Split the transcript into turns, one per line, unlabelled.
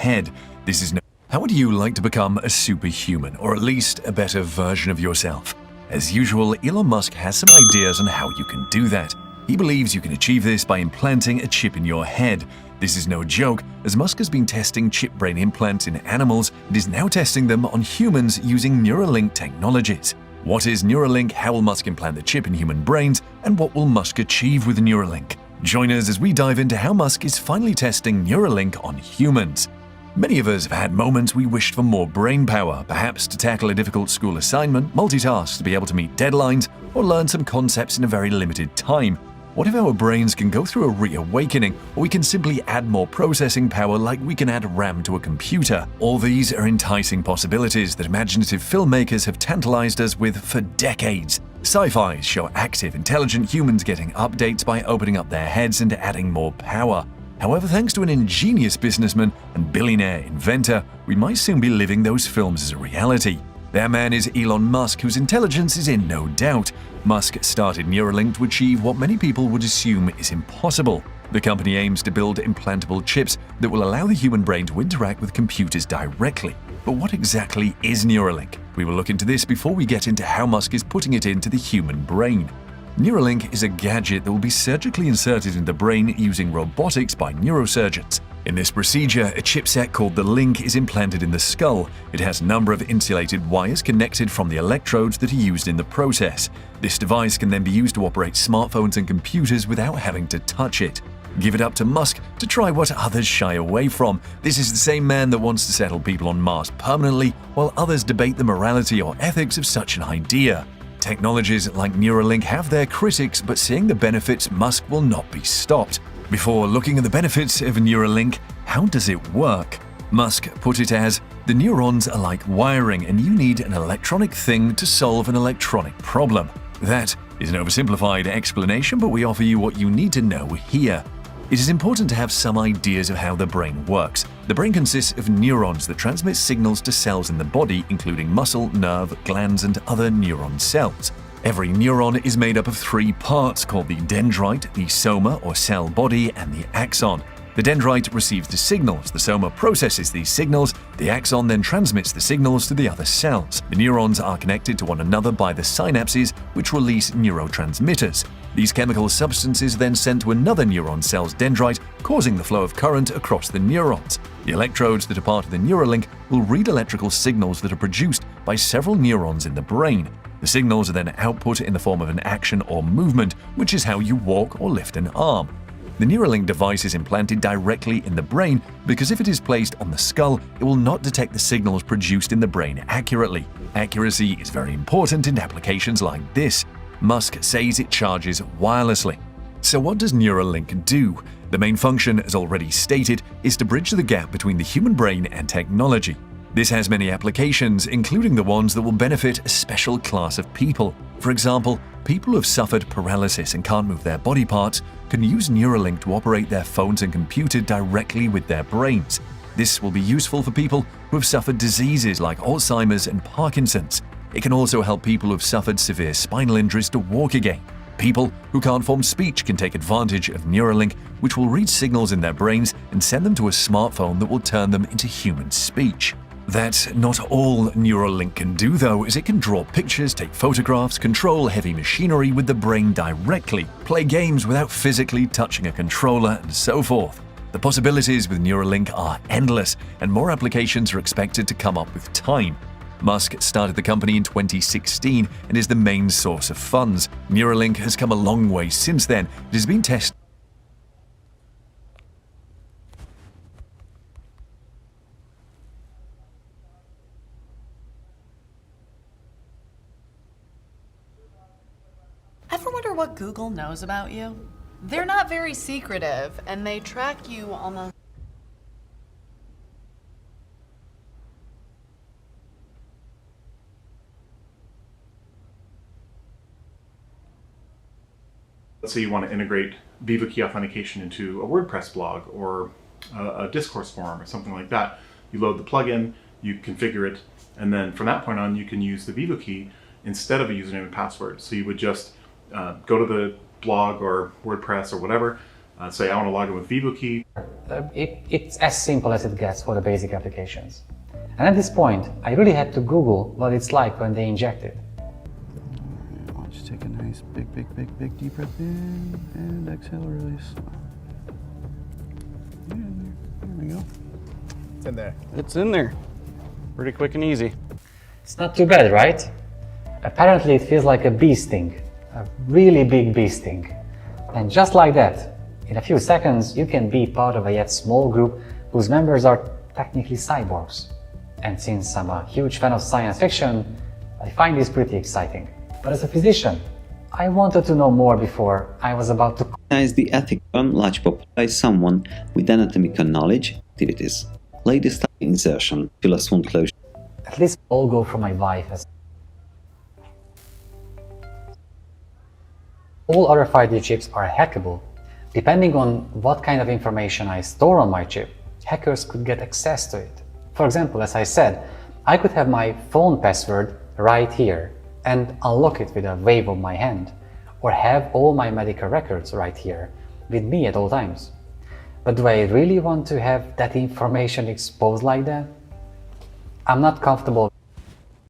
head. This is no. How would you like to become a superhuman, or at least a better version of yourself? As usual, Elon Musk has some ideas on how you can do that. He believes you can achieve this by implanting a chip in your head. This is no joke, as Musk has been testing chip brain implants in animals and is now testing them on humans using Neuralink technologies. What is Neuralink, how will Musk implant the chip in human brains, and what will Musk achieve with Neuralink? Join us as we dive into how Musk is finally testing Neuralink on humans. Many of us have had moments we wished for more brain power, perhaps to tackle a difficult school assignment, multitask to be able to meet deadlines, or learn some concepts in a very limited time. What if our brains can go through a reawakening, or we can simply add more processing power like we can add RAM to a computer? All these are enticing possibilities that imaginative filmmakers have tantalized us with for decades. Sci-fi show active, intelligent humans getting updates by opening up their heads and adding more power. However, thanks to an ingenious businessman and billionaire inventor, we might soon be living those films as a reality. That man is Elon Musk, whose intelligence is in no doubt. Musk started Neuralink to achieve what many people would assume is impossible. The company aims to build implantable chips that will allow the human brain to interact with computers directly. But what exactly is Neuralink? We will look into this before we get into how Musk is putting it into the human brain. Neuralink is a gadget that will be surgically inserted in the brain using robotics by neurosurgeons. In this procedure, a chipset called the Link is implanted in the skull. It has a number of insulated wires connected from the electrodes that are used in the process. This device can then be used to operate smartphones and computers without having to touch it. Give it up to Musk to try what others shy away from. This is the same man that wants to settle people on Mars permanently, while others debate the morality or ethics of such an idea. Technologies like Neuralink have their critics, but seeing the benefits, Musk will not be stopped. Before looking at the benefits of Neuralink, how does it work? Musk put it as, the neurons are like wiring and you need an electronic thing to solve an electronic problem. That is an oversimplified explanation, but we offer you what you need to know here. It is important to have some ideas of how the brain works. The brain consists of neurons that transmit signals to cells in the body, including muscle, nerve, glands, and other neuron cells. Every neuron is made up of three parts called the dendrite, the soma or cell body, and the axon. The dendrite receives the signals, the soma processes these signals, the axon then transmits the signals to the other cells. The neurons are connected to one another by the synapses, which release neurotransmitters. These chemical substances are then sent to another neuron cell's dendrite, causing the flow of current across the neurons. The electrodes that are part of the Neuralink will read electrical signals that are produced by several neurons in the brain. The signals are then output in the form of an action or movement, which is how you walk or lift an arm. The Neuralink device is implanted directly in the brain because if it is placed on the skull, it will not detect the signals produced in the brain accurately. Accuracy is very important in applications like this. Musk says it charges wirelessly. So what does Neuralink do? The main function, as already stated, is to bridge the gap between the human brain and technology. This has many applications, including the ones that will benefit a special class of people. For example, people who have suffered paralysis and can't move their body parts can use Neuralink to operate their phones and computer directly with their brains. This will be useful for people who have suffered diseases like Alzheimer's and Parkinson's. It can also help people who have suffered severe spinal injuries to walk again. People who can't form speech can take advantage of Neuralink, which will read signals in their brains and send them to a smartphone that will turn them into human speech. That's not all Neuralink can do though, as it can draw pictures, take photographs, control heavy machinery with the brain directly, play games without physically touching a controller, and so forth. The possibilities with Neuralink are endless, and more applications are expected to come up with time. Musk started the company in 2016 and is the main source of funds. Neuralink has come a long way since then. It has been tested.
Ever wonder what Google knows about you? They're not very secretive, and they track you almost.
Let's say you want to integrate VivaKey authentication into a WordPress blog or a discourse forum or something like that. You load the plugin, you configure it, and then from that point on you can use the VivaKey instead of a username and password. So you would just go to the blog or WordPress or whatever, Say I want to log in with VivoKey.
It's as simple as it gets for the basic applications. And at this point, I really had to Google what it's like when they inject it.
Let's take a nice big deep breath in and exhale, release. There we go.
It's in there.
It's in there. Pretty quick and easy.
It's not too bad, right? Apparently it feels like a bee sting, a really big bee sting. And just like that, in a few seconds, you can be part of a yet small group whose members are technically cyborgs. And since I'm a huge fan of science fiction, I find this pretty exciting. But as a physician, I wanted to know more before I was about to
Recognize the ethic on large population someone with anatomical knowledge, activities. Lady style insertion, plus wound closure.
at least all go for my wife as all RFID chips are hackable. Depending on what kind of information I store on my chip, hackers could get access to it. For example, as I said, I could have my phone password right here and unlock it with a wave of my hand, or have all my medical records right here with me at all times. But do I really want to have that information exposed like that? I'm not comfortable.